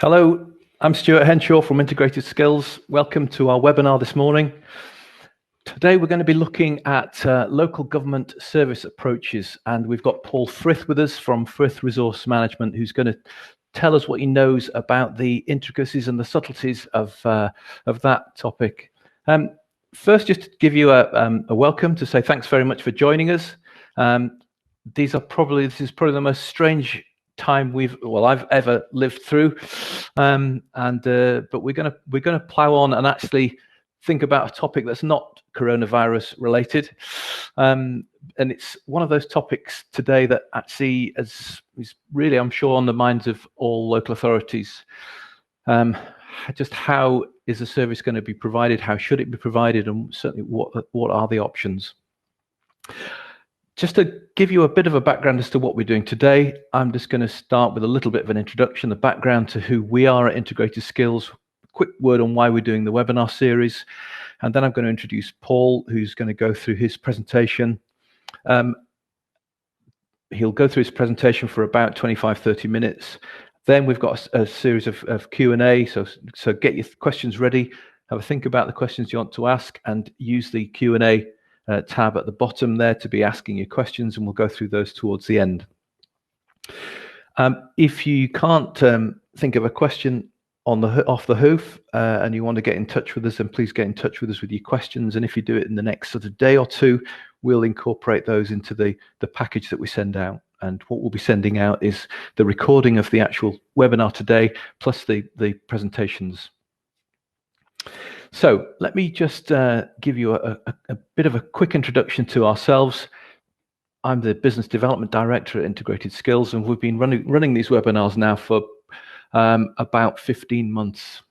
Hello, I'm Stuart Henshaw from Integrated Skills. Welcome to our webinar this morning. Today we're going to be looking at local government service approaches, and we've got Paul Frith with us from Frith Resource Management, who's going to tell us what he knows about the intricacies and the subtleties of that topic. First, just to give you a welcome, to say thanks very much for joining us. This is probably the most strange time I've ever lived through, but we're gonna plow on and actually think about a topic that's not coronavirus related, and it's one of those topics today that actually is really, I'm sure, on the minds of all local authorities. Just how is the service going to be provided? How should it be provided? And certainly, what are the options? Just to give you a bit of a background as to what we're doing today, I'm just going to start with a little bit of an introduction, the background to who we are at Integrated Skills, a quick word on why we're doing the webinar series, and then I'm going to introduce Paul, who's going to go through his presentation. He'll go through his presentation for about 25-30 minutes. Then we've got a series of Q&A, so get your questions ready, have a think about the questions you want to ask, and use the Q&A tab at the bottom there to be asking your questions, and we'll go through those towards the end. If you can't think of a question off the hoof and you want to get in touch with us, then please get in touch with us with your questions, and if you do it in the next sort of day or two, we'll incorporate those into the package that we send out. And what we'll be sending out is the recording of the actual webinar today, plus the presentations. So let me just give you a bit of a quick introduction to ourselves. I'm the Business Development Director at Integrated Skills, and we've been running these webinars now for about 15 months.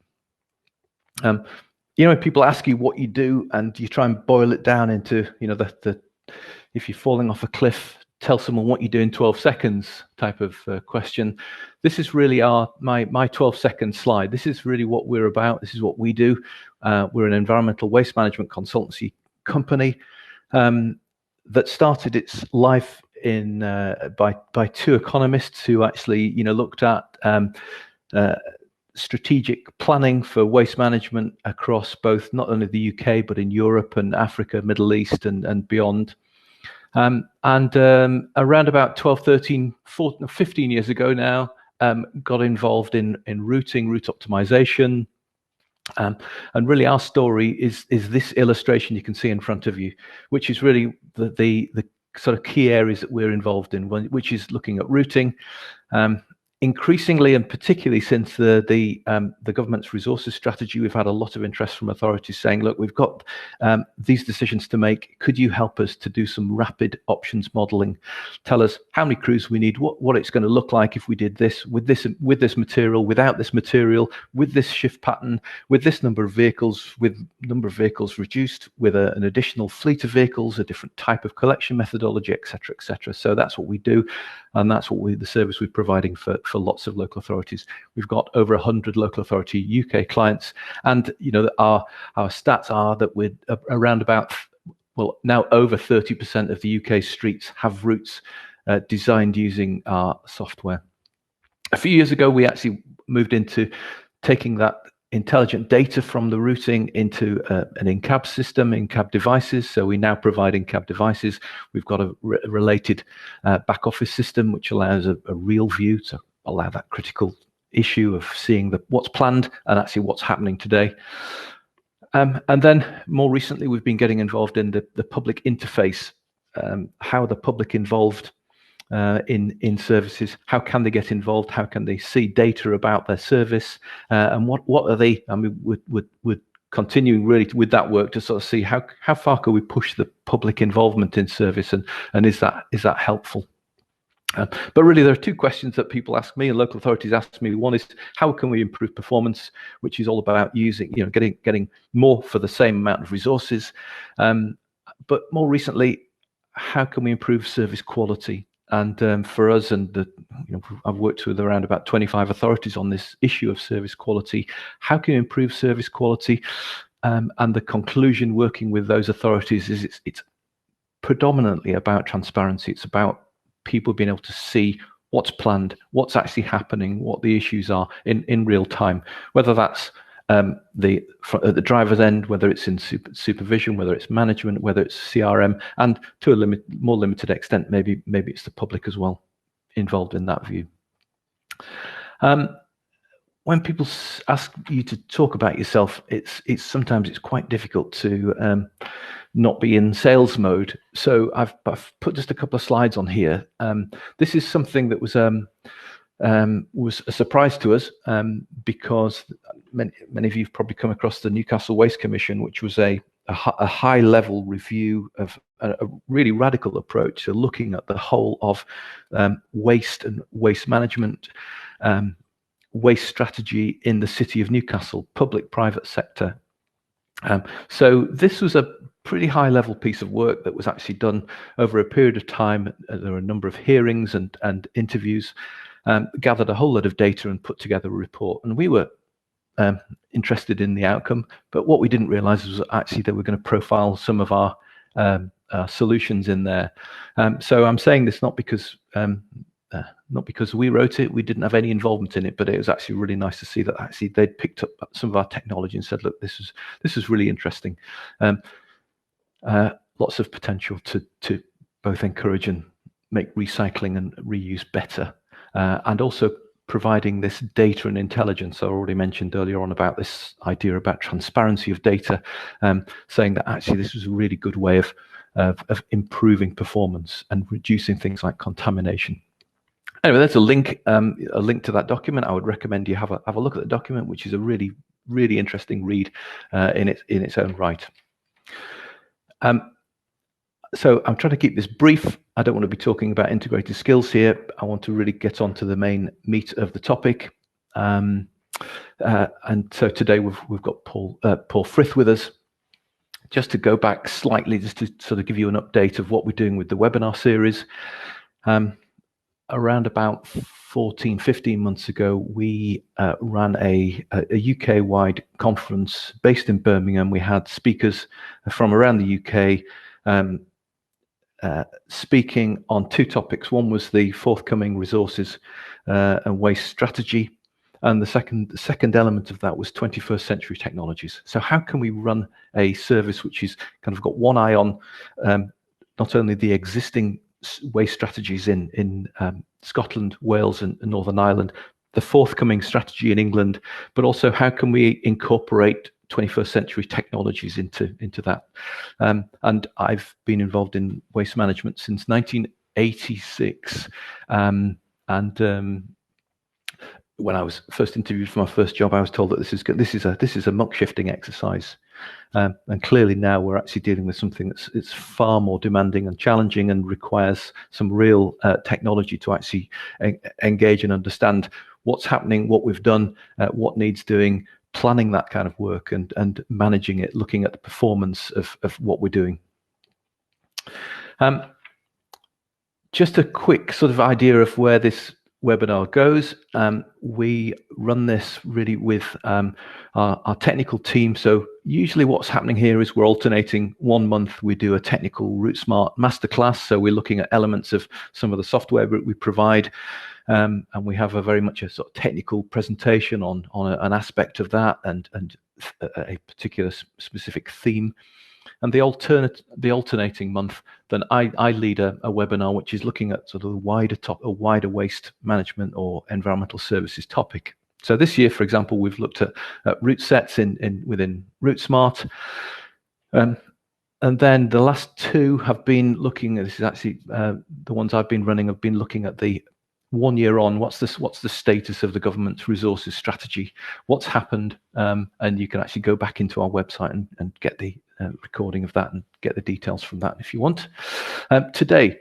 People ask you what you do, and you try and boil it down into, if you're falling off a cliff, tell someone what you do in 12 seconds type of question. This is really my 12-second slide. This is really what we're about. This is what we do. We're an environmental waste management consultancy company that started its life by two economists who actually looked at strategic planning for waste management across both not only the UK but in Europe and Africa, Middle East and beyond. Around about 12, 13, 14, 15 years ago now, got involved in route optimization. And really our story is this illustration you can see in front of you, which is really the sort of key areas that we're involved in, which is looking at routing. Increasingly, and particularly since the government's resources strategy, we've had a lot of interest from authorities saying, look, we've got these decisions to make. Could you help us to do some rapid options modeling? Tell us how many crews we need, what it's going to look like if we did this with this material, without this material, with this shift pattern, with this number of vehicles, with number of vehicles reduced, with an additional fleet of vehicles, a different type of collection methodology, etc., etc. So that's what we do, and that's what the service we're providing for lots of local authorities. We've got over 100 local authority UK clients, and our stats are that we're around about, now over 30% of the UK streets have routes designed using our software. A few years ago, we actually moved into taking that intelligent data from the routing into an in-cab system, in-cab devices. So we now provide in-cab devices. We've got a related back office system which allows a real view to allow that critical issue of seeing what's planned and actually what's happening today. And then more recently, we've been getting involved in the public interface, how the public involved in services, how can they get involved, how can they see data about their service, and what are they, we're continuing really with that work to sort of see how far can we push the public involvement in service, and is that helpful? But really, there are two questions that people ask me and local authorities ask me. One is, how can we improve performance, which is all about using, getting more for the same amount of resources. But more recently, how can we improve service quality? And for us, I've worked with around about 25 authorities on this issue of service quality. How can you improve service quality? And the conclusion, working with those authorities, is it's predominantly about transparency. It's about people being able to see what's planned, what's actually happening, what the issues are in real time, whether that's at the driver's end, whether it's in supervision, whether it's management, whether it's CRM, and to a more limited extent, maybe it's the public as well involved in that view. When people ask you to talk about yourself, it's sometimes quite difficult to not be in sales mode. So I've put just a couple of slides on here. This is something that was a surprise to us because many of you have probably come across the Newcastle Waste Commission, which was a high-level review of a really radical approach to looking at the whole of waste and waste management, waste strategy in the city of Newcastle, public-private sector. So this was a pretty high-level piece of work that was actually done over a period of time. There were a number of hearings and interviews, gathered a whole lot of data and put together a report. And we were interested in the outcome, but what we didn't realize was actually that we're going to profile some of our solutions in there. So I'm saying this not because we wrote it, we didn't have any involvement in it, but it was actually really nice to see that actually they'd picked up some of our technology and said, look, this is really interesting. Lots of potential to both encourage and make recycling and reuse better, and also providing this data and intelligence. I already mentioned earlier on about this idea about transparency of data, saying that actually this was a really good way of improving performance and reducing things like contamination. Anyway, there's a link to that document. I would recommend you have a look at the document, which is a really, really interesting read in its own right. So I'm trying to keep this brief. I don't want to be talking about integrated skills here. I want to really get on to the main meat of the topic. And so today we've got Paul Frith with us. Just to go back slightly, just to sort of give you an update of what we're doing with the webinar series. Around about 15 months ago, we ran a UK-wide conference based in Birmingham. We had speakers from around the UK speaking on two topics. One was the forthcoming resources and waste strategy, and the second element of that was 21st century technologies. So how can we run a service which is kind of got one eye on not only the existing waste strategies in Scotland, Wales, and Northern Ireland, the forthcoming strategy in England, but also how can we incorporate 21st century technologies into that. And I've been involved in waste management since 1986. When I was first interviewed for my first job, I was told that this is a muck shifting exercise. And clearly now we're actually dealing with something that's far more demanding and challenging and requires some real technology to actually engage and understand what's happening, what we've done, what needs doing, planning that kind of work and managing it, looking at the performance of what we're doing. Just a quick sort of idea of where this webinar goes. We run this really with our technical team. So usually what's happening here is we're alternating. 1 month we do a technical RouteSmart masterclass. So we're looking at elements of some of the software that we provide. And we have a very much a sort of technical presentation on an aspect of that and a particular specific theme. And the alternating month, then I lead a webinar which is looking at sort of a wider waste management or environmental services topic. So this year, for example, we've looked at route sets within RouteSmart. And then the last two have been looking, this is actually the ones I've been running, have been looking at the 1 year on, what's the status of the government's resources strategy, what's happened, and you can actually go back into our website and get the recording of that and get the details from that if you want. Today,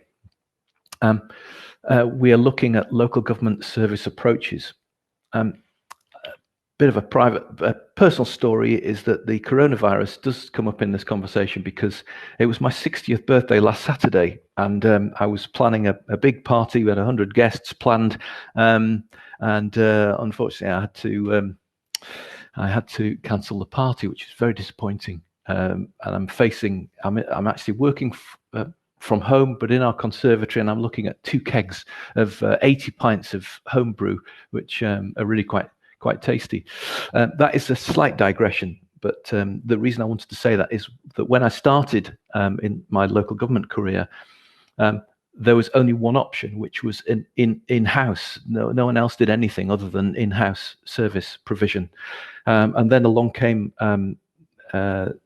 we are looking at local government service approaches. Bit of a personal story is that the coronavirus does come up in this conversation because it was my 60th birthday last Saturday, and I was planning a big party. We had 100 guests planned, and unfortunately I had to cancel the party, which is very disappointing. And I'm actually working from home, but in our conservatory, and I'm looking at 2 kegs of 80 pints of home brew, which are really quite tasty. That is a slight digression, but the reason I wanted to say that is that when I started in my local government career, there was only one option, which was in-house. No one else did anything other than in-house service provision. And then along came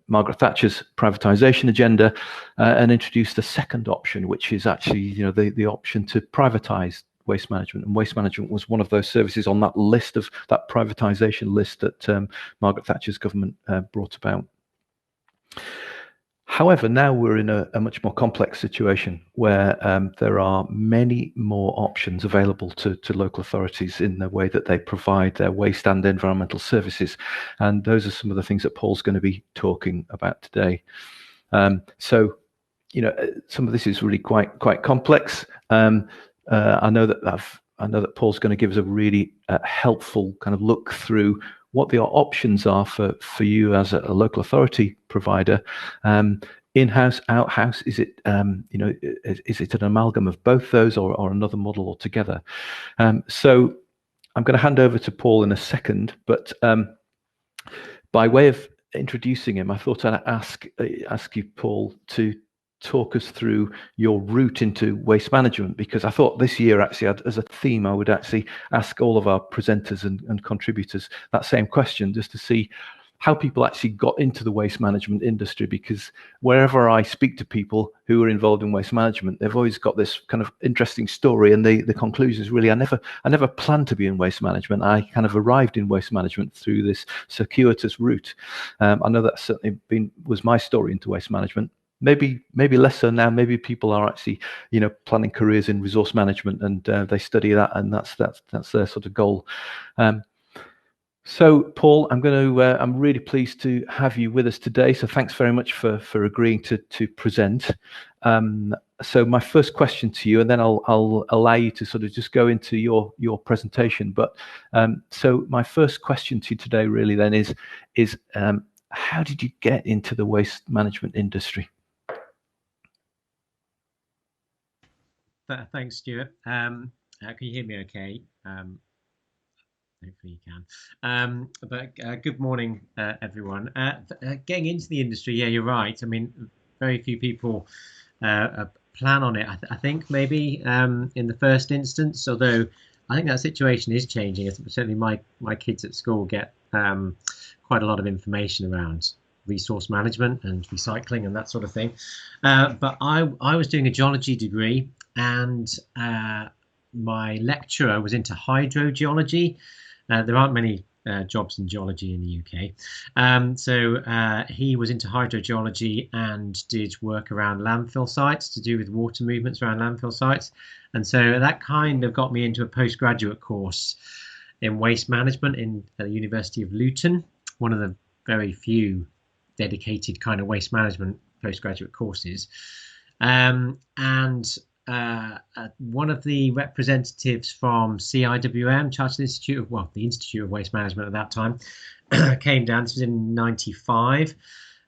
Margaret Thatcher's privatisation agenda and introduced a second option, which is actually the option to privatise waste management. And waste management was one of those services on that list, of that privatisation list that Margaret Thatcher's government brought about. However, now we're in a much more complex situation where there are many more options available to local authorities in the way that they provide their waste and environmental services. And those are some of the things that Paul's going to be talking about today. So, some of this is really quite complex. I know that Paul's going to give us a really helpful kind of look through what the options are for you as a local authority provider. In-house, out-house, is it is it an amalgam of both those, or another model altogether? So I'm going to hand over to Paul in a second, but by way of introducing him, I thought I'd ask you, Paul, to talk us through your route into waste management, because I thought this year actually as a theme I would actually ask all of our presenters and contributors that same question, just to see how people actually got into the waste management industry. Because wherever I speak to people who are involved in waste management, they've always got this kind of interesting story, and the conclusion is really, I never planned to be in waste management. I kind of arrived in waste management through this circuitous route. I know that certainly was my story into waste management. Maybe less so now. Maybe people are actually, planning careers in resource management, and they study that, and that's their sort of goal. So, Paul, I'm really pleased to have you with us today. So, thanks very much for agreeing to present. So, my first question to you, and then I'll allow you to sort of just go into your presentation. But so, my first question to you today, really, then is how did you get into the waste management industry? Thanks, Stuart. Can you hear me okay? Hopefully you can. But good morning, everyone. Getting into the industry, yeah, you're right. I mean, very few people plan on it. I think maybe in the first instance, although I think that situation is changing. Certainly my kids at school get quite a lot of information around resource management and recycling and that sort of thing. But I was doing a geology degree, and my lecturer was into hydrogeology. There aren't many jobs in geology in the UK. So he was into hydrogeology and did work around landfill sites, to do with water movements around landfill sites. And so that kind of got me into a postgraduate course in waste management in the University of Luton, one of the very few dedicated kind of waste management postgraduate courses. And one of the representatives from CIWM, Chartered Institute the Institute of Waste Management at that time, came down. This was in '95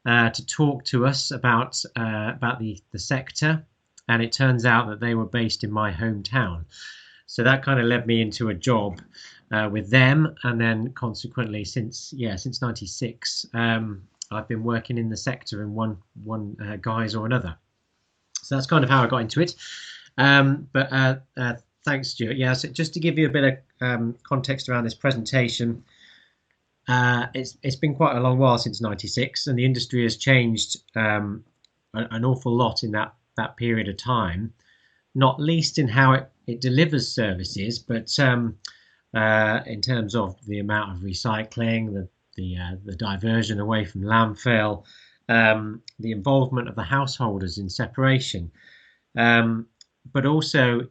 to talk to us about the sector, and it turns out that they were based in my hometown. So that kind of led me into a job with them, and then consequently since '96, I've been working in the sector in one guise or another. So that's kind of how I got into it. But thanks, Stuart. Yeah, so just to give you a bit of context around this presentation, it's been quite a long while since '96, and the industry has changed an awful lot in that period of time, not least in how it delivers services, but in terms of the amount of recycling, the diversion away from landfill, the involvement of the householders in separation, but also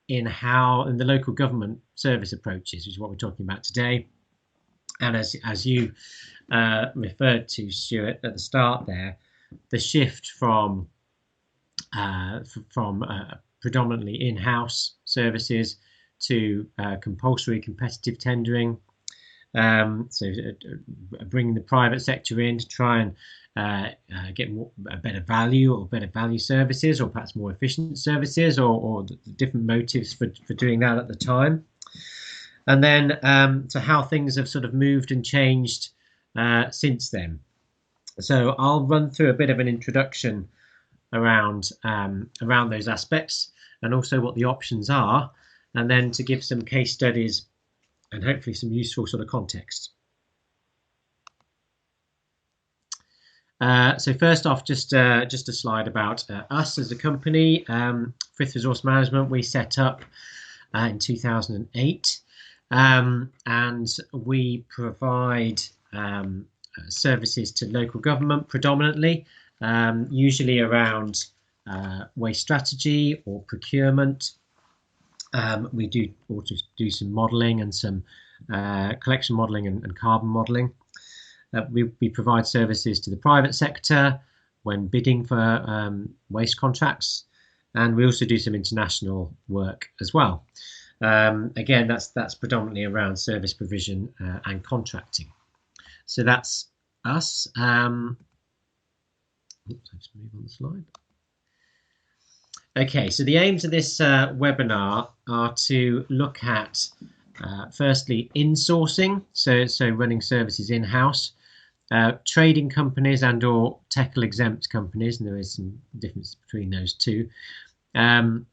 in the local government service approaches, which is what we're talking about today. And as you referred to, Stuart, at the start there, the shift from predominantly in-house services to compulsory competitive tendering, Bringing the private sector in to try and get a better value or better value services, or perhaps more efficient services, or the different motives for doing that at the time. And then to how things have sort of moved and changed since then. So I'll run through a bit of an introduction around those aspects, and also what the options are, and then to give some case studies and hopefully some useful sort of context. So first off, just a slide about us as a company. Frith Resource Management, we set up in 2008, and we provide services to local government predominantly, usually around waste strategy or procurement. We do also do some modelling and some collection modelling and carbon modelling. We provide services to the private sector when bidding for waste contracts, and we also do some international work as well. Again, that's predominantly around service provision and contracting. So that's us. Oops, I'll just move on the slide. Okay, so the aims of this webinar are to look at firstly in-sourcing, so running services in-house, trading companies and or TECL exempt companies, and there is some difference between those two, to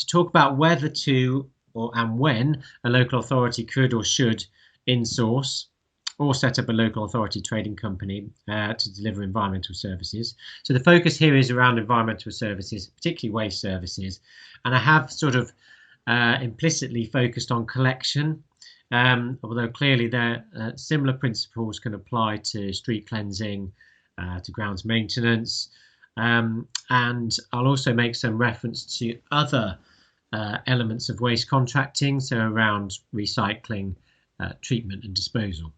talk about whether to and when a local authority could or should in-source or set up a local authority trading company to deliver environmental services. So the focus here is around environmental services, particularly waste services, and I have sort of implicitly focused on collection, although clearly there similar principles can apply to street cleansing, to grounds maintenance, and I'll also make some reference to other elements of waste contracting, so around recycling, treatment and disposal.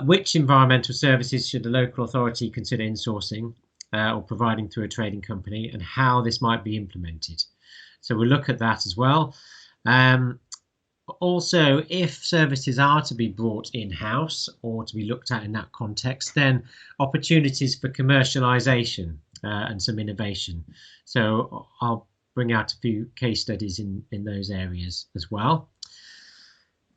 Which environmental services should the local authority consider insourcing or providing through a trading company, and how this might be implemented? So we'll look at that as well. Also, if services are to be brought in-house or to be looked at in that context, then opportunities for commercialisation and some innovation. So I'll bring out a few case studies in those areas as well.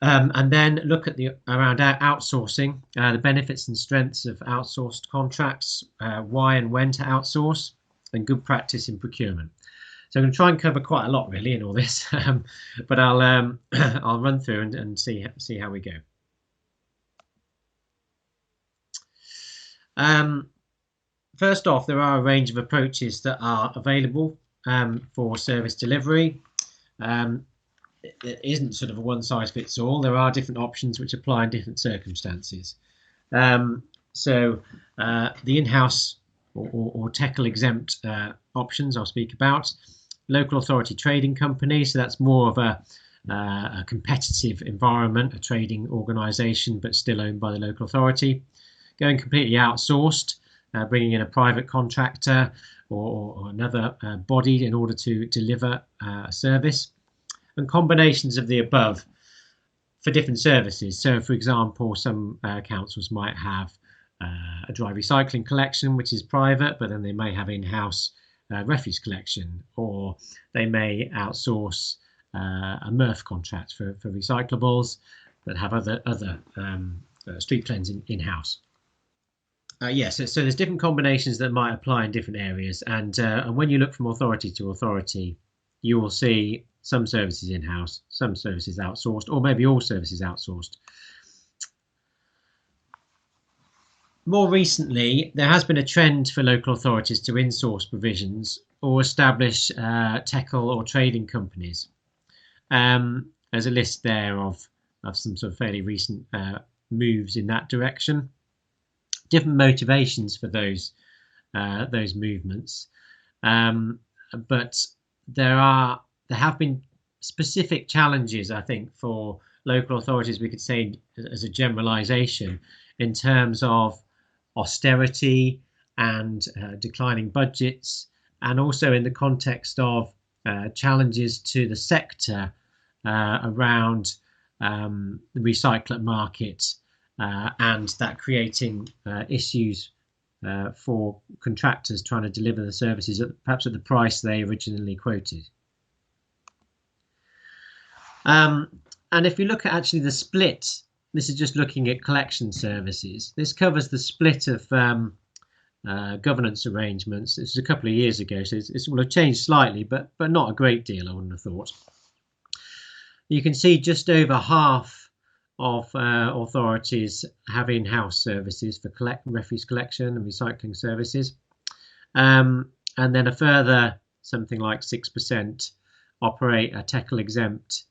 And then look at around outsourcing, the benefits and strengths of outsourced contracts, why and when to outsource, and good practice in procurement. So I'm going to try and cover quite a lot really in all this, but I'll I'll run through and see how we go. First off, there are a range of approaches that are available for service delivery. It isn't sort of a one-size-fits-all. There are different options which apply in different circumstances. So the in-house or TECL exempt options I'll speak about. Local authority trading company, so that's more of a competitive environment, a trading organisation, but still owned by the local authority. Going completely outsourced, bringing in a private contractor or another body in order to deliver a service. And combinations of the above for different services. So, for example, some councils might have a dry recycling collection, which is private, but then they may have in-house refuse collection, or they may outsource a MRF contract for recyclables, but have other street cleansing in-house. So there's different combinations that might apply in different areas, and when you look from authority to authority, you will see some services in-house, some services outsourced, or maybe all services outsourced. More recently, there has been a trend for local authorities to in-source provisions or establish TECL or trading companies. There's a list there of some sort of fairly recent moves in that direction. Different motivations for those movements, but there have been specific challenges, I think, for local authorities, we could say as a generalization, in terms of austerity and declining budgets, and also in the context of challenges to the sector around the recycler market, and that creating issues for contractors trying to deliver the services perhaps at the price they originally quoted. And if you look at actually the split, this is just looking at collection services. This covers the split of governance arrangements. This was a couple of years ago, so it will have changed slightly, but not a great deal, I wouldn't have thought. You can see just over half of authorities have in-house services for refuse collection and recycling services, and then a further something like 6% operate a TECL exempt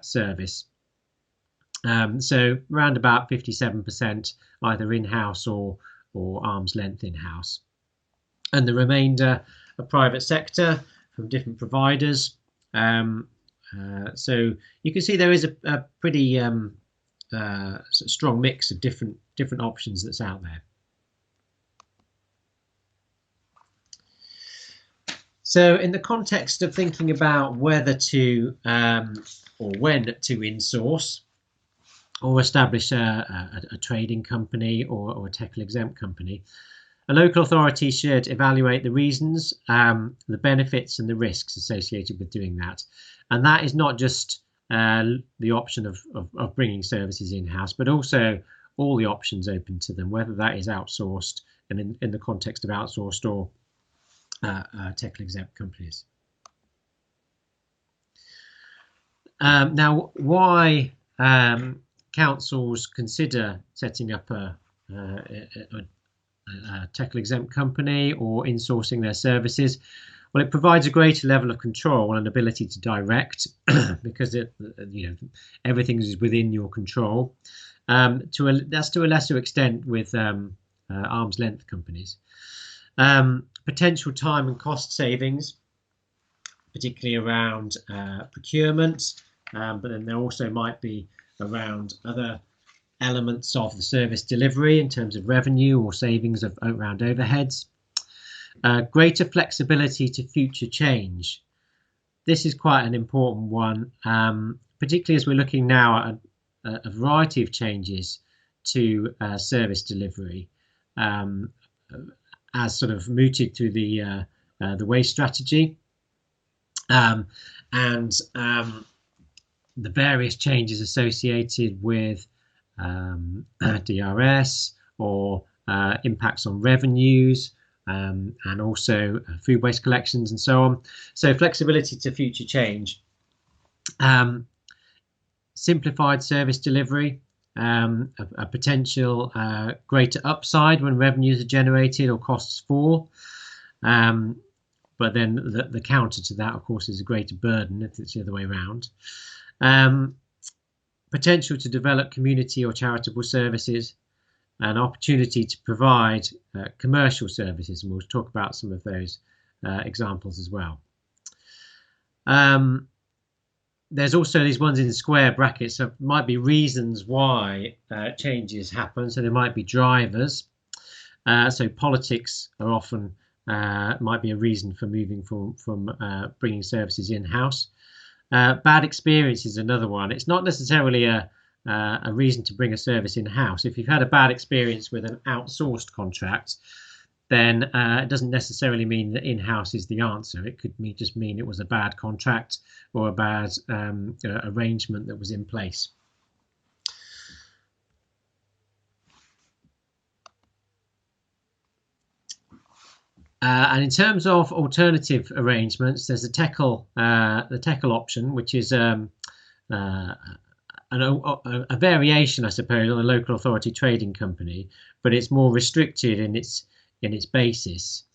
service. So around about 57% either in-house or arm's length in-house, and the remainder are private sector from different providers. So you can see there is a pretty strong mix of different options that's out there. So in the context of thinking about whether to or when to insource or establish a trading company or a TECL exempt company, a local authority should evaluate the reasons, the benefits and the risks associated with doing that. And that is not just the option of bringing services in-house, but also all the options open to them, whether that is outsourced and in the context of outsourced or TECL exempt companies. Now, why councils consider setting up a TECL exempt company or insourcing their services? Well, it provides a greater level of control and ability to direct because everything is within your control. That's to a lesser extent with arm's length companies. Potential time and cost savings, particularly around procurement, but then there also might be around other elements of the service delivery in terms of revenue or savings around overheads. Greater flexibility to future change. This is quite an important one, particularly as we're looking now at a variety of changes to service delivery as sort of mooted through the waste strategy, and the various changes associated with DRS or impacts on revenues, and also food waste collections and so on. So flexibility to future change. Simplified service delivery, a potential greater upside when revenues are generated or costs fall. But then the counter to that, of course, is a greater burden if it's the other way around. Potential to develop community or charitable services, an opportunity to provide commercial services, and we'll talk about some of those examples as well. There's also these ones in square brackets, so might be reasons why changes happen. So there might be drivers. So politics are often might be a reason for moving from bringing services in-house. Bad experience is another one. It's not necessarily a reason to bring a service in-house. If you've had a bad experience with an outsourced contract, then it doesn't necessarily mean that in-house is the answer. It could just mean it was a bad contract or a bad arrangement that was in place. And in terms of alternative arrangements, there's the TECL option, which is a variation, I suppose, on a local authority trading company, but it's more restricted in its basis,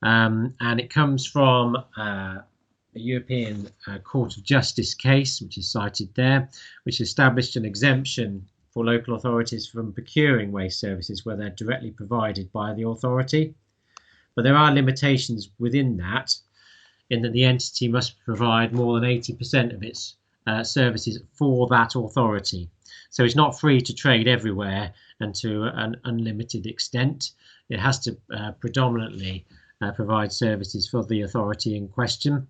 and it comes from a European Court of Justice case, which is cited there, which established an exemption for local authorities from procuring waste services where they're directly provided by the authority. But there are limitations within that, in that the entity must provide more than 80% of its services for that authority. So it's not free to trade everywhere and to an unlimited extent. It has to predominantly provide services for the authority in question.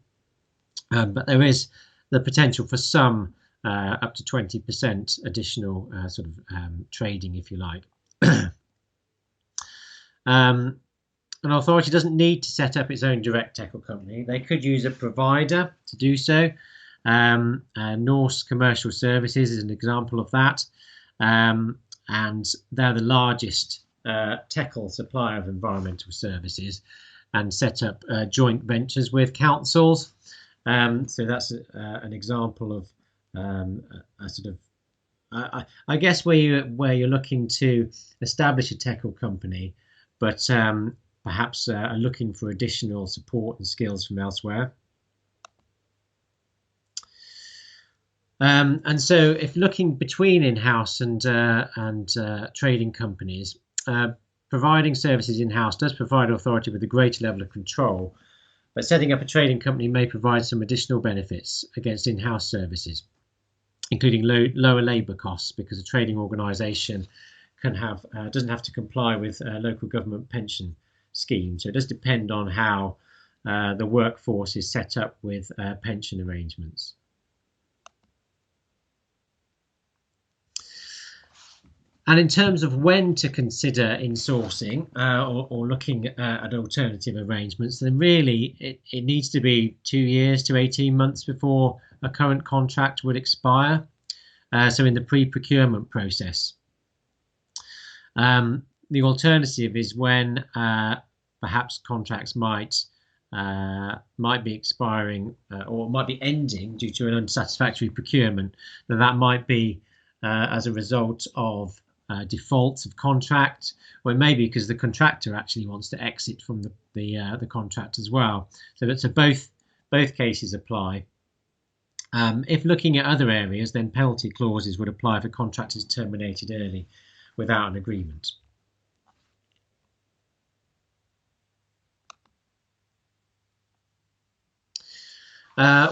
But there is the potential for some up to 20% additional trading, if you like. An authority doesn't need to set up its own direct tackle company. They could use a provider to do so. Norse Commercial Services is an example of that, and they're the largest tackle supplier of environmental services, and set up joint ventures with councils. So that's an example of I guess where you're looking to establish a tackle company, but perhaps are looking for additional support and skills from elsewhere. And so, if looking between in-house and trading companies, providing services in-house does provide authority with a greater level of control, but setting up a trading company may provide some additional benefits against in-house services, including lower labour costs, because a trading organisation doesn't have to comply with local government pension scheme. So it does depend on how the workforce is set up with pension arrangements. And in terms of when to consider insourcing or looking at alternative arrangements, then really it needs to be 2 years to 18 months before a current contract would expire. So in the pre-procurement process. The alternative is when perhaps contracts might be expiring or might be ending due to an unsatisfactory procurement. Now that might be as a result of defaults of contract, or it may be because the contractor actually wants to exit from the contract as well. So both cases apply. If looking at other areas, then penalty clauses would apply if a contract is terminated early without an agreement.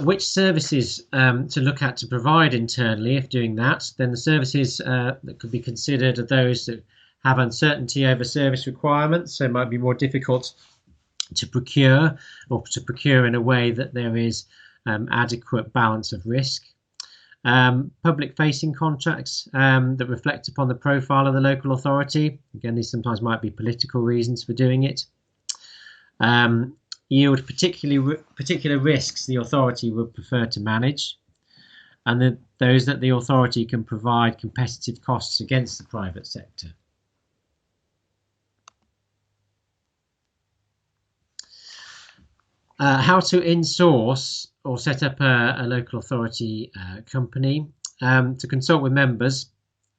Which services to look at to provide internally if doing that? Then the services that could be considered are those that have uncertainty over service requirements, so it might be more difficult to procure, or to procure in a way that there is adequate balance of risk. Public-facing contracts that reflect upon the profile of the local authority. Again, these sometimes might be political reasons for doing it. Yield particular risks the authority would prefer to manage, and those that the authority can provide competitive costs against the private sector. How to in-source or set up a local authority company. To consult with members,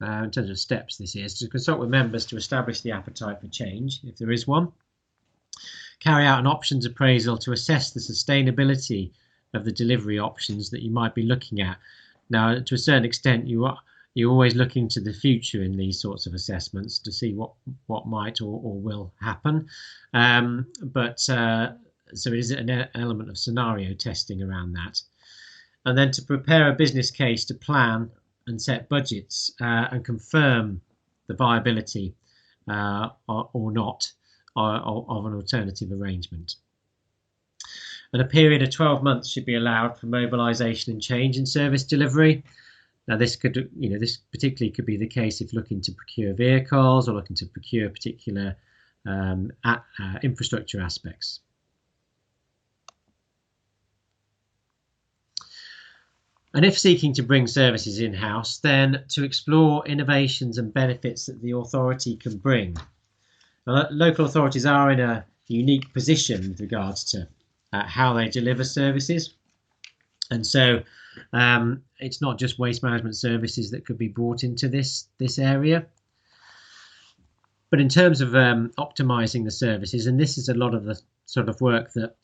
in terms of steps this is, to consult with members to establish the appetite for change, if there is one. Carry out an options appraisal to assess the sustainability of the delivery options that you might be looking at. Now, to a certain extent, you're always looking to the future in these sorts of assessments to see what might or will happen. So it is an element of scenario testing around that. And then to prepare a business case to plan and set budgets and confirm the viability or not of an alternative arrangement. And a period of 12 months should be allowed for mobilisation and change in service delivery. Now, this particularly could be the case if looking to procure vehicles or looking to procure particular infrastructure aspects. And if seeking to bring services in-house, then to explore innovations and benefits that the authority can bring. Now, local authorities are in a unique position with regards to how they deliver services. And so it's not just waste management services that could be brought into this area. But in terms of optimising the services, and this is a lot of the sort of work that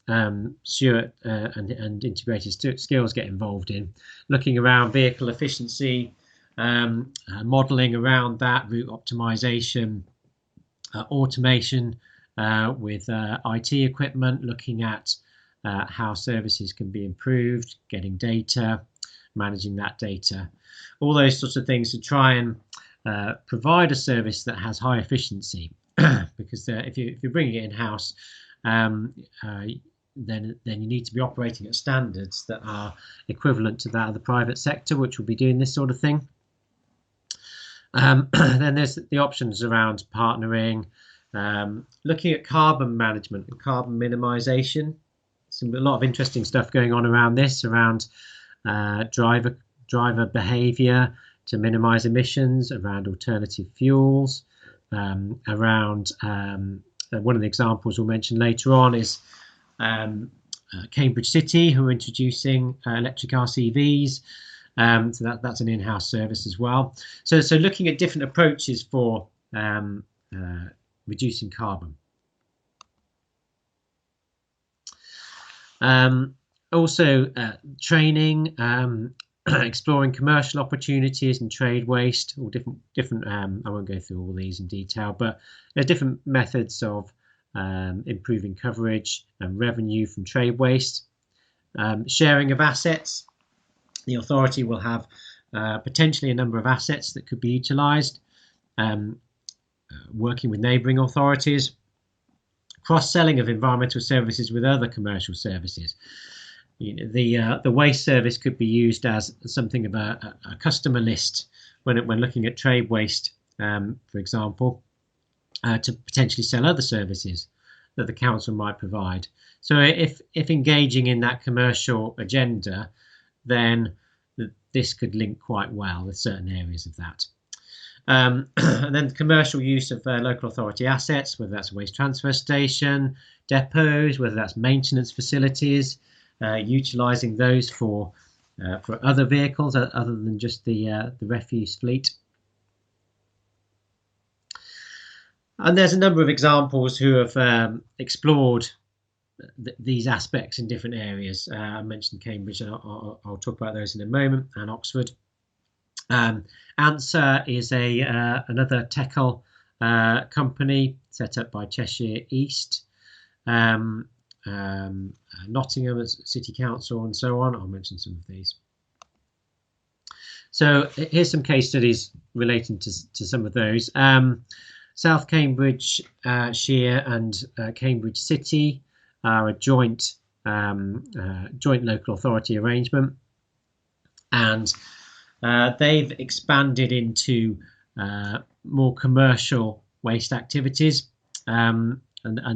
Stuart and integrated skills get involved in, looking around vehicle efficiency, modelling around that, route optimisation, automation with IT equipment, looking at how services can be improved, getting data, managing that data, all those sorts of things to try and provide a service that has high efficiency. Because if you're bringing it in-house, then you need to be operating at standards that are equivalent to that of the private sector, which will be doing this sort of thing. Then there's the options around partnering, looking at carbon management and carbon minimization. A lot of interesting stuff going on around this, around driver behavior to minimize emissions, around alternative fuels, around one of the examples we'll mention later on is Cambridge City, who are introducing electric RCVs. So that's an in-house service as well. So looking at different approaches for reducing carbon. Also training, exploring commercial opportunities and trade waste, or different I won't go through all these in detail, but there are different methods of improving coverage and revenue from trade waste. Sharing of assets. The authority will have potentially a number of assets that could be utilised, working with neighbouring authorities, cross-selling of environmental services with other commercial services. The waste service could be used as something of a customer list when looking at trade waste, for example, to potentially sell other services that the council might provide. So if engaging in that commercial agenda, then this could link quite well with certain areas of that. And then the commercial use of local authority assets, whether that's a waste transfer station, depots, whether that's maintenance facilities, utilising those for other vehicles other than just the refuse fleet. And there's a number of examples who have explored these aspects in different areas. I mentioned Cambridge, and I'll talk about those in a moment, and Oxford. Answer is another TECL company set up by Cheshire East, Nottingham City Council, and so on. I'll mention some of these. So here's some case studies relating to some of those. South Cambridgeshire and Cambridge City are a joint local authority arrangement, and they've expanded into more commercial waste activities, and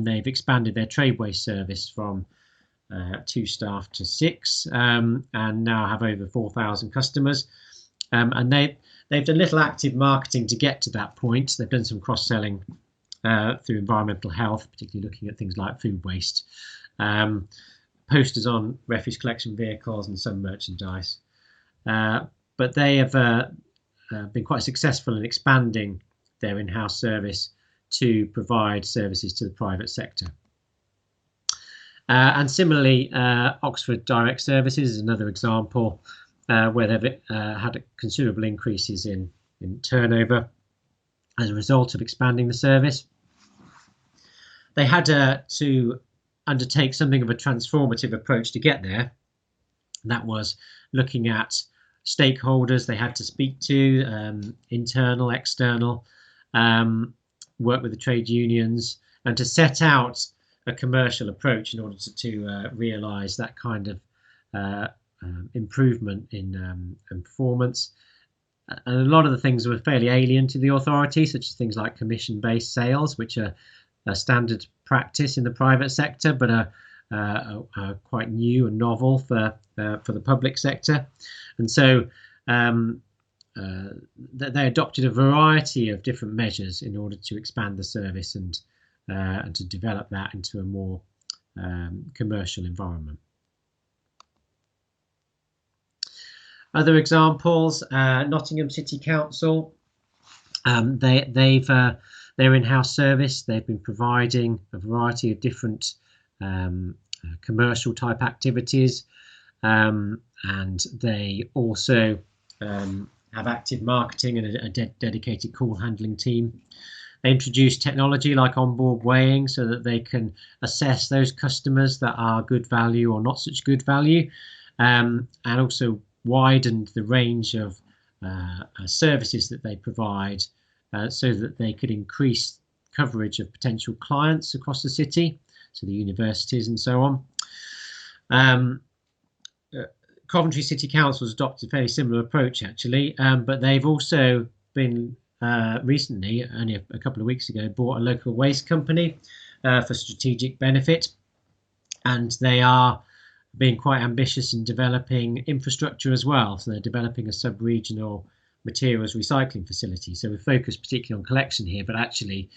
they've expanded their trade waste service from 2 staff to 6, and now have over 4,000 customers. And they've done little active marketing to get to that point. They've done some cross-selling through environmental health, particularly looking at things like food waste, posters on refuse collection vehicles, and some merchandise. But they have been quite successful in expanding their in-house service to provide services to the private sector. And similarly, Oxford Direct Services is another example where they've had considerable increases in turnover as a result of expanding the service. They had to undertake something of a transformative approach to get there. That was looking at stakeholders they had to speak to, internal, external, work with the trade unions, and to set out a commercial approach in order to realise that kind of improvement in performance. And a lot of the things were fairly alien to the authority, such as things like commission-based sales, which are a standard practice in the private sector, but are quite new and novel for the public sector. And so they adopted a variety of different measures in order to expand the service and to develop that into a more commercial environment. Other examples: Nottingham City Council. Their in-house service. They've been providing a variety of different commercial type activities, and they also have active marketing and a dedicated call handling team. They introduce technology like onboard weighing so that they can assess those customers that are good value or not such good value, and also widened the range of services that they provide so that they could increase coverage of potential clients across the city, so the universities and so on. Um, Coventry City Council has adopted a fairly similar approach, actually, but they've also been recently, only a couple of weeks ago, bought a local waste company for strategic benefit, and they are being quite ambitious in developing infrastructure as well. So they're developing a sub-regional materials recycling facility. So we focus particularly on collection here, but actually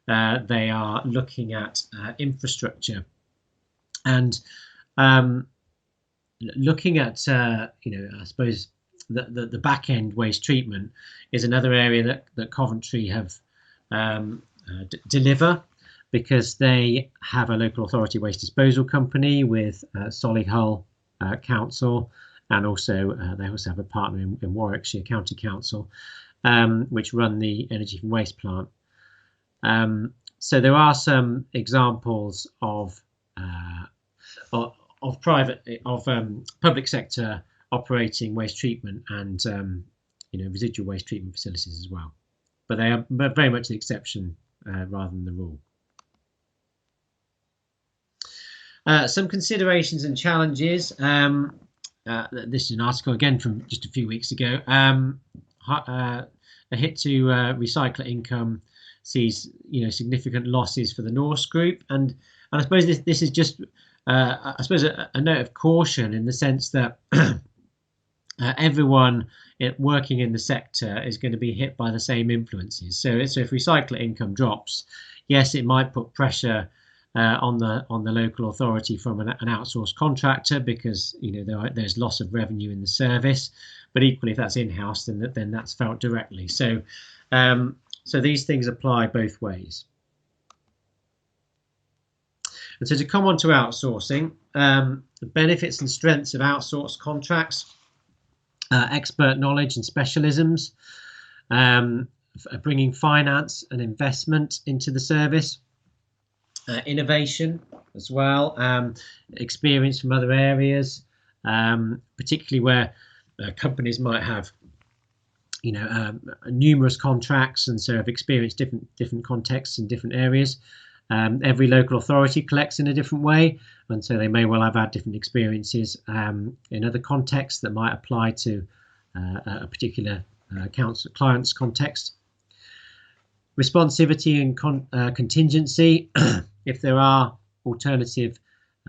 they are looking at infrastructure and looking at, I suppose the back end waste treatment is another area that Coventry have deliver, because they have a local authority waste disposal company with Solihull Council, and also they also have a partner in Warwickshire County Council, which run the energy from waste plant. So there are some examples of public sector operating waste treatment and residual waste treatment facilities as well, but they are very much the exception rather than the rule. Some considerations and challenges. This is an article again from just a few weeks ago. A hit to recycler income sees significant losses for the Norse Group, and I suppose this is just I suppose a note of caution, in the sense that everyone working in the sector is going to be hit by the same influences. So if recycler income drops, yes, it might put pressure on the local authority from an outsourced contractor, because there's loss of revenue in the service. But equally, if that's in-house, then that's felt directly. So so these things apply both ways. And so to come on to outsourcing, the benefits and strengths of outsourced contracts, expert knowledge and specialisms, bringing finance and investment into the service, innovation as well, experience from other areas, particularly where companies might have numerous contracts, and so have experienced different contexts in different areas. Every local authority collects in a different way, and so they may well have had different experiences in other contexts that might apply to a particular client's context. Responsivity and contingency. If there are alternative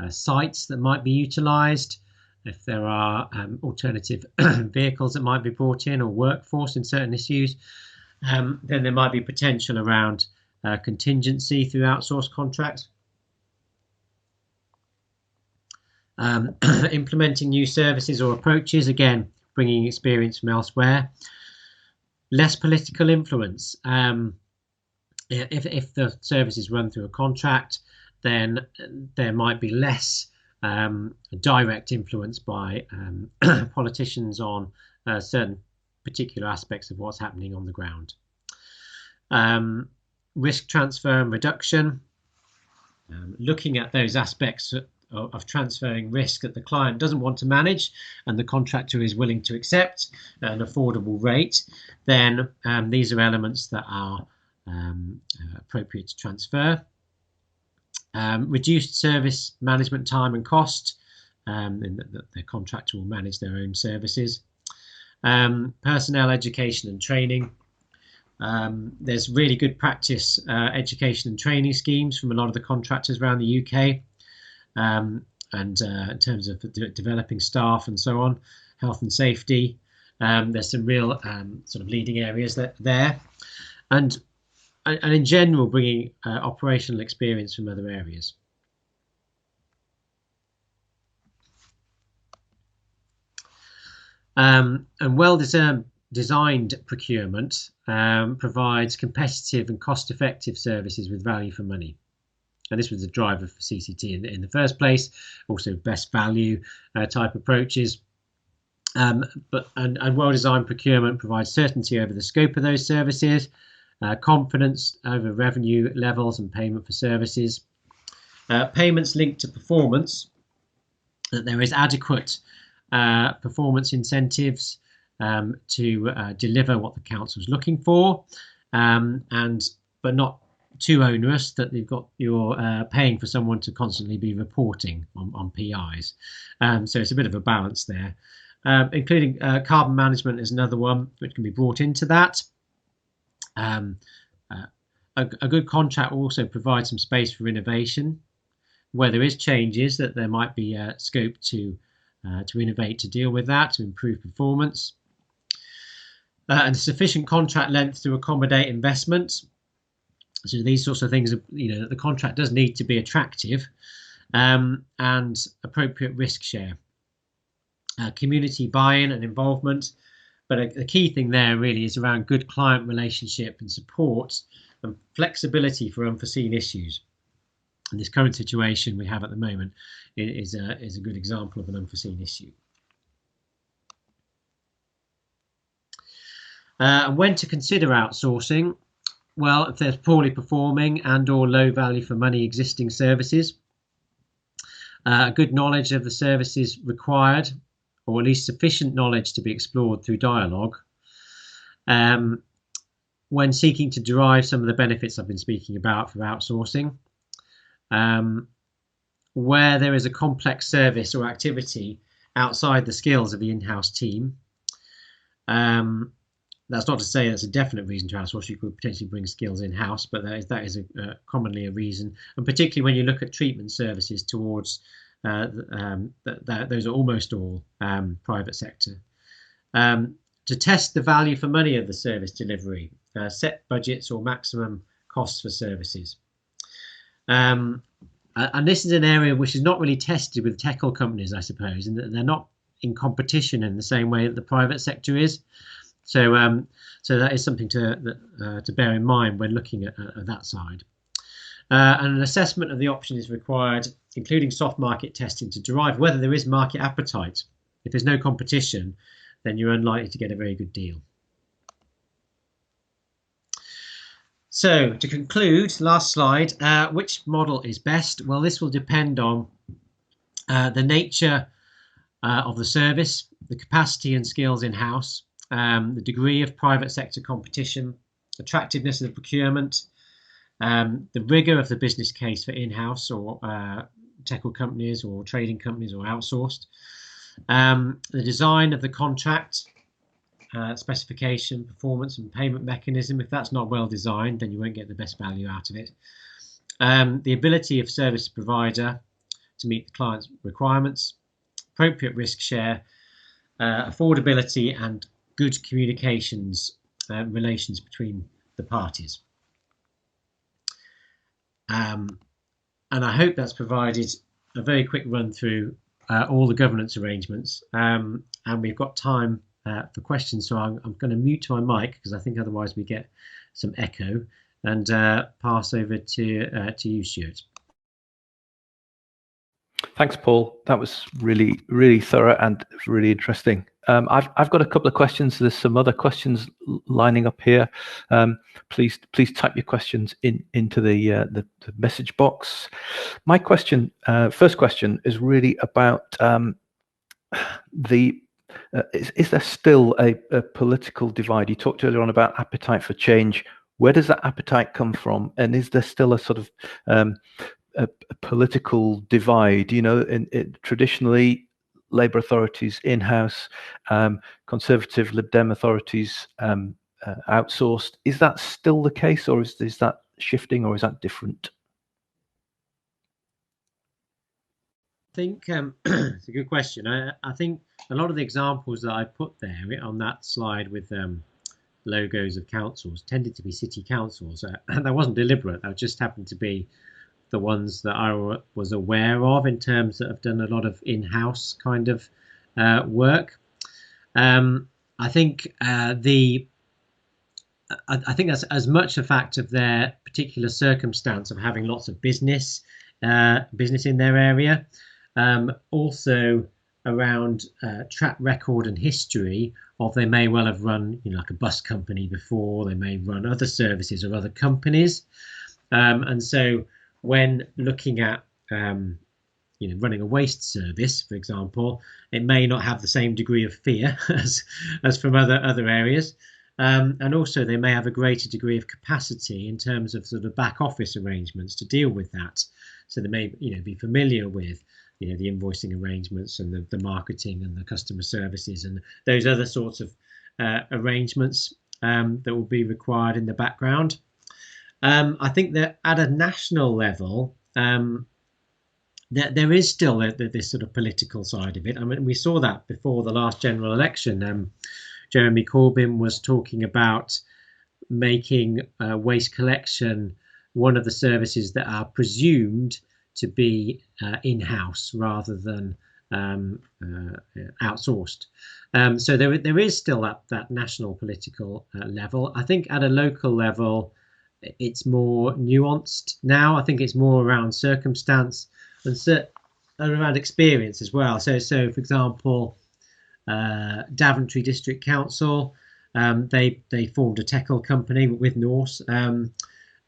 sites that might be utilised, if there are alternative vehicles that might be brought in, or workforce in certain issues, then there might be potential around contingency through outsourced contracts. Implementing new services or approaches, again, bringing experience from elsewhere. Less political influence. If the service is run through a contract, then there might be less direct influence by politicians on certain particular aspects of what's happening on the ground. Risk transfer and reduction, looking at those aspects of transferring risk that the client doesn't want to manage and the contractor is willing to accept at an affordable rate, then these are elements that are appropriate to transfer. Reduced service management time and cost, in that the contractor will manage their own services. Personnel education and training. There's really good practice education and training schemes from a lot of the contractors around the UK, and in terms of developing staff and so on, health and safety. There's some real sort of leading areas there, and in general bringing operational experience from other areas. And well-designed procurement provides competitive and cost-effective services with value for money. And this was the driver for CCT in the first place. Also, best value type approaches. And well-designed procurement provides certainty over the scope of those services, confidence over revenue levels and payment for services. Payments linked to performance, that there is adequate performance incentives to deliver what the council is looking for, but not too onerous that you're paying for someone to constantly be reporting on PIs. So it's a bit of a balance there. Including carbon management is another one which can be brought into that. A good contract will also provide some space for innovation. Where there is changes, that there might be scope to innovate, to deal with that, to improve performance. And sufficient contract length to accommodate investment. So these sorts of things, the contract does need to be attractive, and appropriate risk share. Community buy-in and involvement, but a key thing there really is around good client relationship and support and flexibility for unforeseen issues. And this current situation we have at the moment is a good example of an unforeseen issue. And when to consider outsourcing? Well, if there's poorly performing and or low value for money existing services, a good knowledge of the services required, or at least sufficient knowledge to be explored through dialogue. When seeking to derive some of the benefits I've been speaking about from outsourcing, where there is a complex service or activity outside the skills of the in-house team. That's not to say that's a definite reason to outsource. You could potentially bring skills in-house, but that is commonly a reason. And particularly when you look at treatment services towards those are almost all private sector. To test the value for money of the service delivery, set budgets or maximum costs for services. And this is an area which is not really tested with technical companies, I suppose, and they're not in competition in the same way that the private sector is. So that is something to bear in mind when looking at that side. And an assessment of the option is required, including soft market testing, to derive whether there is market appetite. If there's no competition, then you're unlikely to get a very good deal. So to conclude, last slide, which model is best? Well, this will depend on the nature of the service, the capacity and skills in-house, the degree of private sector competition, attractiveness of the procurement, the rigor of the business case for in-house or technical companies or trading companies or outsourced, the design of the contract, specification, performance and payment mechanism. If that's not well designed, then you won't get the best value out of it. The ability of service provider to meet the client's requirements, appropriate risk share, affordability and good communications relations between the parties. And I hope that's provided a very quick run through all the governance arrangements, and we've got time for questions, so I'm going to mute my mic because I think otherwise we get some echo, and pass over to you, Stuart. Thanks, Paul. That was really, really thorough and really interesting. I've got a couple of questions. There's some other questions lining up here. Please type your questions into the message box. My question, first question, is really about is there still a political divide? You talked earlier on about appetite for change. Where does that appetite come from? And is there still a sort of a political divide? Traditionally, Labour authorities in-house, Conservative Lib Dem authorities outsourced. Is that still the case, or is that shifting, or is that different? I think it's a good question. I think a lot of the examples that I put there on that slide with logos of councils tended to be city councils, and that wasn't deliberate. That just happened to be the ones that I was aware of in terms that have done a lot of in-house kind of work. I think that's as much a fact of their particular circumstance of having lots of business in their area, also around track record and history of they may well have run like a bus company before, they may run other services or other companies, and so when looking at running a waste service, for example, it may not have the same degree of fear as from other areas, And also they may have a greater degree of capacity in terms of sort of back office arrangements to deal with that. So they may be familiar with the invoicing arrangements and the marketing and the customer services and those other sorts of arrangements that will be required in the background. I think that at a national level, there is still this sort of political side of it. I mean, we saw that before the last general election. Jeremy Corbyn was talking about making waste collection one of the services that are presumed to be in-house rather than outsourced. So there is still that national political level. I think at a local level, it's more nuanced now. I think it's more around circumstance and around experience as well. So for example, Daventry District Council, they formed a Teckle company with Norse. They're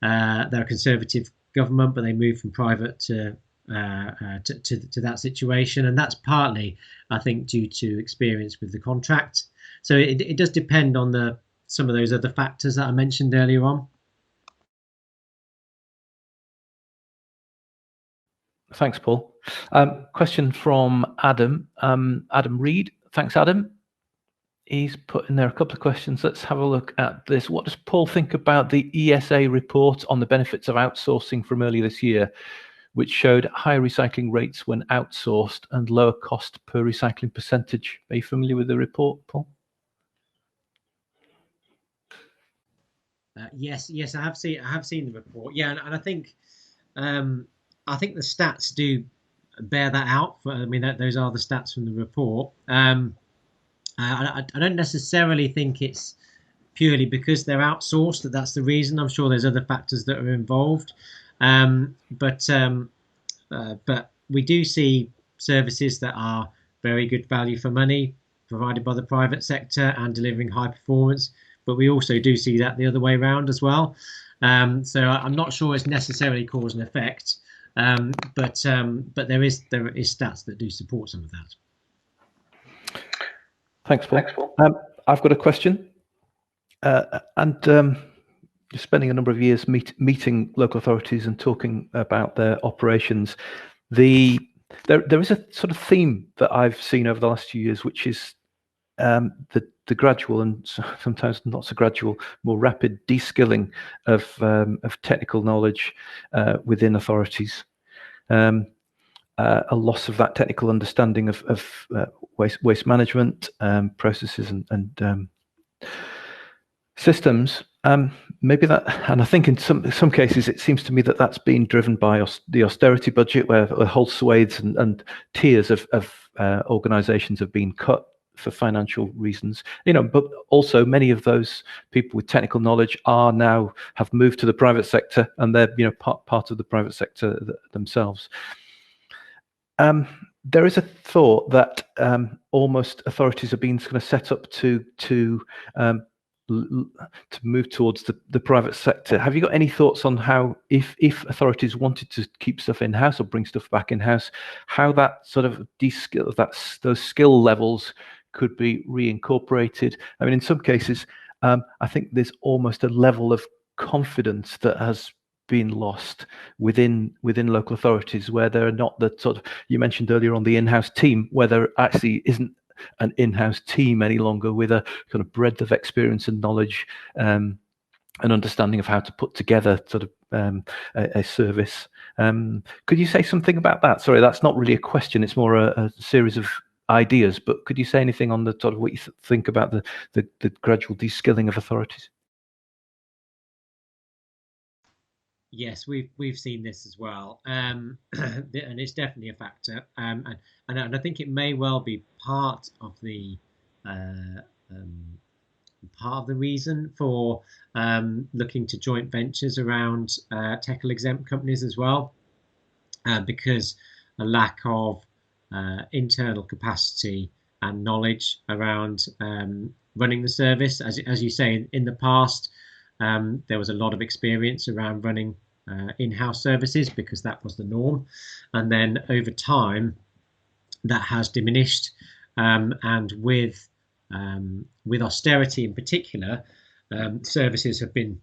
a Conservative government, but they moved from private to that situation, and that's partly, I think, due to experience with the contract. So it does depend on some of those other factors that I mentioned earlier on. Thanks, Paul. Question from Adam. Adam Reed. Thanks, Adam. He's put in there a couple of questions. Let's have a look at this. What does Paul think about the ESA report on the benefits of outsourcing from earlier this year, which showed higher recycling rates when outsourced and lower cost per recycling percentage? Are you familiar with the report, Paul? Yes, I have seen the report. Yeah, and I think the stats do bear that out. I mean, those are the stats from the report. I don't necessarily think it's purely because they're outsourced that's the reason. I'm sure there's other factors that are involved, but we do see services that are very good value for money provided by the private sector and delivering high performance. But we also do see that the other way around as well. So I'm not sure it's necessarily cause and effect, but there is stats that do support some of that. Thanks, Paul. I've got a question, and spending a number of years meeting local authorities and talking about their operations, there is a sort of theme that I've seen over the last few years, which is the gradual and sometimes not so gradual, more rapid de-skilling of technical knowledge within authorities. A loss of that technical understanding of waste management processes and systems. Maybe that, and I think in some cases it seems to me that that's been driven by the austerity budget, where whole swathes and tiers of organisations have been cut for financial reasons. But also many of those people with technical knowledge have moved to the private sector, and they're part of the private sector themselves. There is a thought that almost authorities are being kind of set up to move towards the private sector. Have you got any thoughts on how, if authorities wanted to keep stuff in-house or bring stuff back in-house, how that sort of de-skill, those skill levels could be reincorporated? I mean, in some cases, I think there's almost a level of confidence that has been lost within local authorities, where there are not the sort of, you mentioned earlier on, the in-house team, where there actually isn't an in-house team any longer with a kind of breadth of experience and knowledge and understanding of how to put together sort of a service. Could you say something about that? Sorry, that's not really a question, it's more a series of ideas, but could you say anything on the sort of what you think about the gradual de-skilling of authorities? Yes, we've seen this as well, and it's definitely a factor. And I think it may well be part of the reason for looking to joint ventures around TECL exempt companies as well, because a lack of internal capacity and knowledge around running the service. As you say, in the past, there was a lot of experience around running in-house services because that was the norm, and then over time that has diminished, and with austerity in particular, services have been,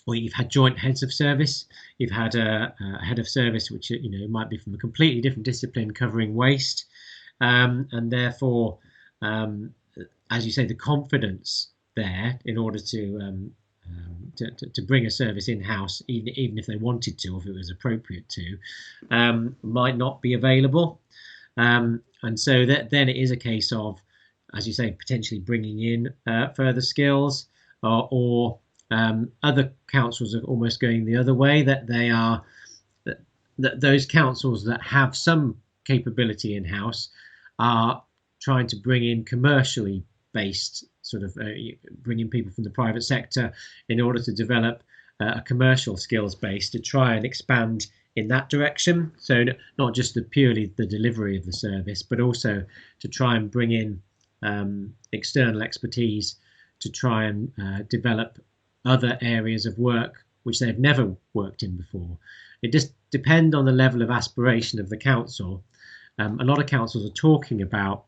or you've had joint heads of service. You've had a head of service which might be from a completely different discipline covering waste, and therefore, as you say, the confidence there in order to bring a service in-house, even if they wanted to, or if it was appropriate to, might not be available. And so then it is a case of, as you say, potentially bringing in further skills, or other councils are almost going the other way, that they are that those councils that have some capability in-house are trying to bring in commercially based sort of bringing people from the private sector in order to develop a commercial skills base to try and expand in that direction. So not just purely the delivery of the service, but also to try and bring in external expertise to try and develop other areas of work which they've never worked in before. It just depends on the level of aspiration of the council. A lot of councils are talking about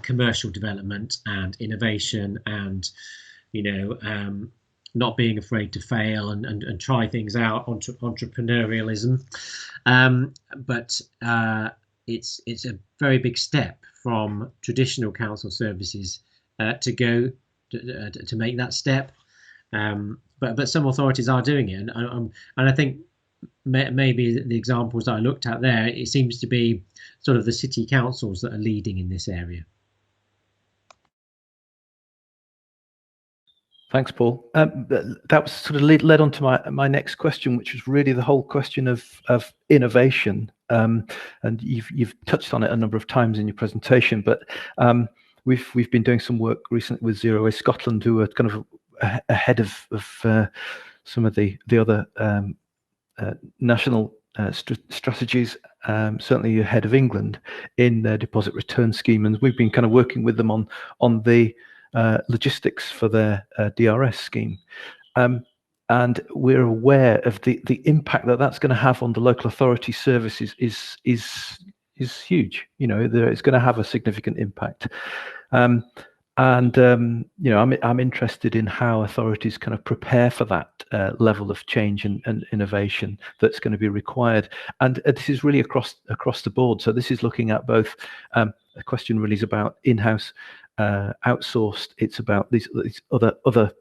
commercial development and innovation, and not being afraid to fail and try things out, entrepreneurialism. But it's a very big step from traditional council services to make that step. But some authorities are doing it, and I think maybe the examples that I looked at there, it seems to be sort of the city councils that are leading in this area. Thanks, Paul. That was sort of led on to my next question, which was really the whole question of innovation. And you've touched on it a number of times in your presentation, but we've been doing some work recently with Zero Waste Scotland, who are kind of ahead of some of the other national strategies, certainly ahead of England in their deposit return scheme, and we've been kind of working with them on the logistics for their DRS scheme, and we're aware of the impact that's going to have on the local authority services is huge. It's going to have a significant impact. I'm interested in how authorities kind of prepare for that level of change and innovation that's going to be required. And this is really across the board. So this is looking at both. The question really is about in-house, outsourced. It's about these other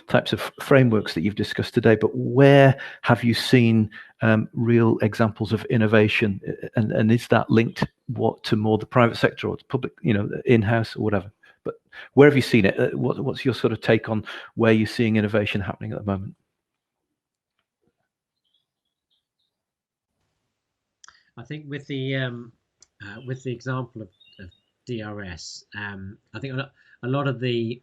types of frameworks that you've discussed today. But where have you seen real examples of innovation, and is that linked to more the private sector or the public, in-house or whatever? But where have you seen it? What's your sort of take on where you're seeing innovation happening at the moment? I think with the example of DRS, I think a lot of the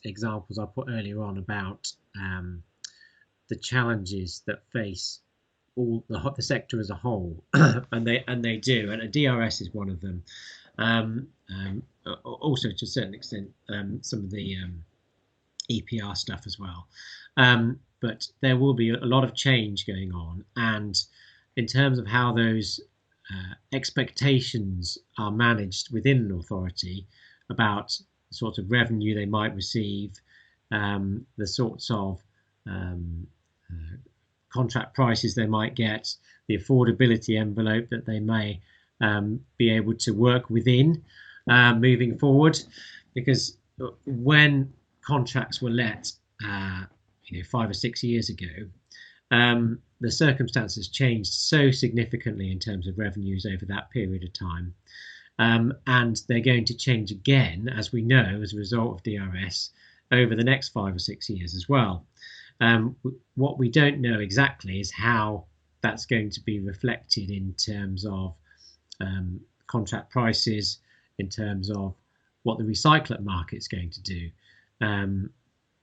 examples I put earlier on about the challenges that face all the sector as a whole, and they do, and a DRS is one of them. Also, to a certain extent, some of the EPR stuff as well. But there will be a lot of change going on, and in terms of how those expectations are managed within an authority about the sort of revenue they might receive, the sorts of contract prices they might get, the affordability envelope that they may be able to work within moving forward. Because when contracts were let 5 or 6 years ago, the circumstances changed so significantly in terms of revenues over that period of time, and they're going to change again, as we know, as a result of DRS over the next 5 or 6 years as well. What we don't know exactly is how that's going to be reflected in terms of contract prices, in terms of what the recycler market's going to do.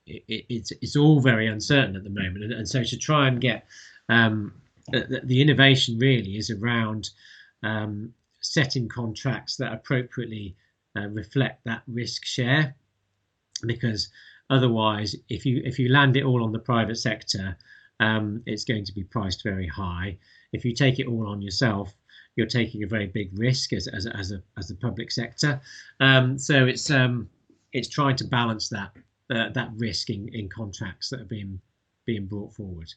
It's all very uncertain at the moment, and so to try and get the innovation really is around setting contracts that appropriately reflect that risk share, because otherwise, if you land it all on the private sector, it's going to be priced very high. If you take it all on yourself, you're taking a very big risk as the public sector. So it's trying to balance that risk in contracts that are being brought forward.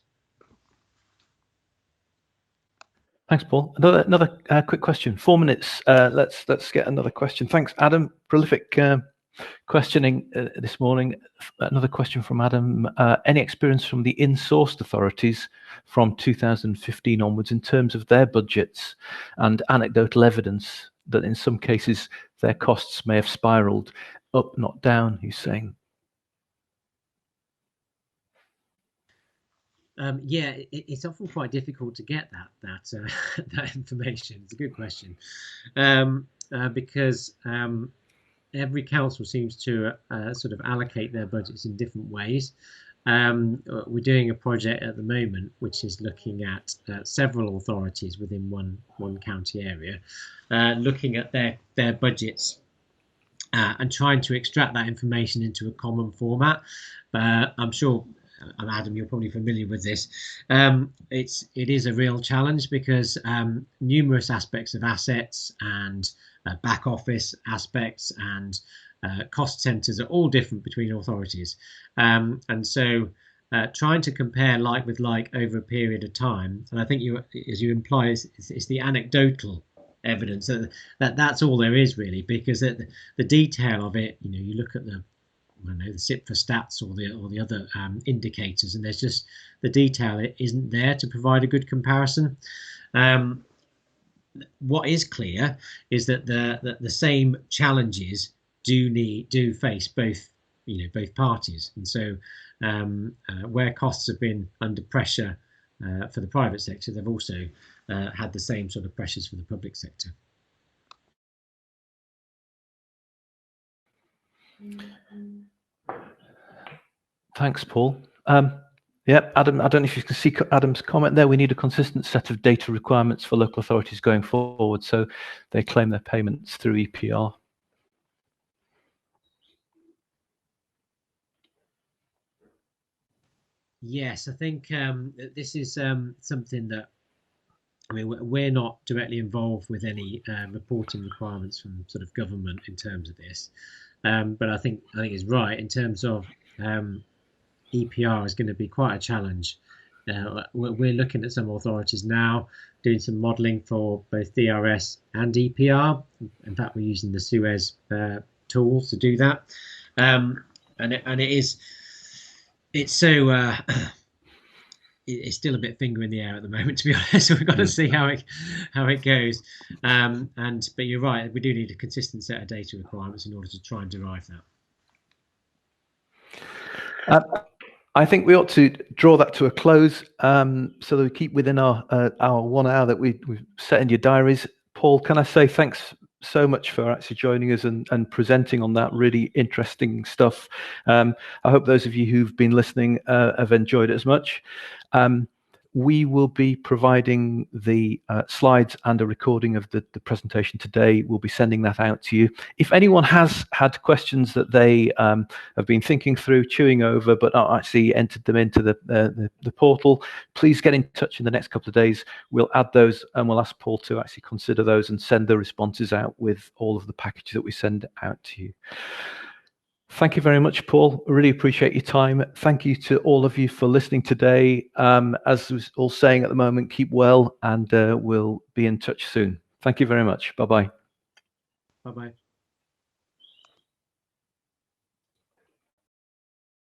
Thanks, Paul. Another quick question. 4 minutes. Let's get another question. Thanks, Adam. Prolific questioning this morning. Another question from Adam. Any experience from the in-sourced authorities from 2015 onwards in terms of their budgets and anecdotal evidence that in some cases their costs may have spiraled up, not down, he's saying? Yeah, it's often quite difficult to get that information. It's a good question, because every council seems to sort of allocate their budgets in different ways. We're doing a project at the moment which is looking at several authorities within one county area, looking at their budgets and trying to extract that information into a common format. I'm sure, Adam, you're probably familiar with this. It is a real challenge because numerous aspects of assets and back office aspects and cost centres are all different between authorities, and so trying to compare like with like over a period of time, and I think you, as you imply, it's the anecdotal evidence that's all there is really, because the detail of it, you look at the SIP for stats or the other indicators, and there's just the detail isn't there to provide a good comparison. What is clear is that the same challenges do face both parties, and so where costs have been under pressure for the private sector, they've also had the same sort of pressures for the public sector. Thanks, Paul. Yeah, Adam, I don't know if you can see Adam's comment there. We need a consistent set of data requirements for local authorities going forward, so they claim their payments through EPR. Yes, I think this is something that, we're not directly involved with any reporting requirements from sort of government in terms of this, but I think it's right in terms of EPR is going to be quite a challenge. We're looking at some authorities now doing some modelling for both DRS and EPR. In fact, we're using the Suez tools to do that, and it's so it's still a bit finger in the air at the moment, to be honest. So we've got to see how it goes. But you're right, we do need a consistent set of data requirements in order to try and derive that. I think we ought to draw that to a close, so that we keep within our 1 hour that we've set in your diaries. Paul, can I say thanks so much for actually joining us and presenting on that really interesting stuff. I hope those of you who've been listening have enjoyed it as much. We will be providing the slides and a recording of the presentation today. We'll be sending that out to you. If anyone has had questions that they have been thinking through, chewing over, but not actually entered them into the portal, please get in touch in the next couple of days. We'll add those and we'll ask Paul to actually consider those and send the responses out with all of the packages that we send out to you. Thank you very much, Paul. I really appreciate your time. Thank you to all of you for listening today. As we're all saying at the moment, keep well, and we'll be in touch soon. Thank you very much. Bye-bye. Bye-bye.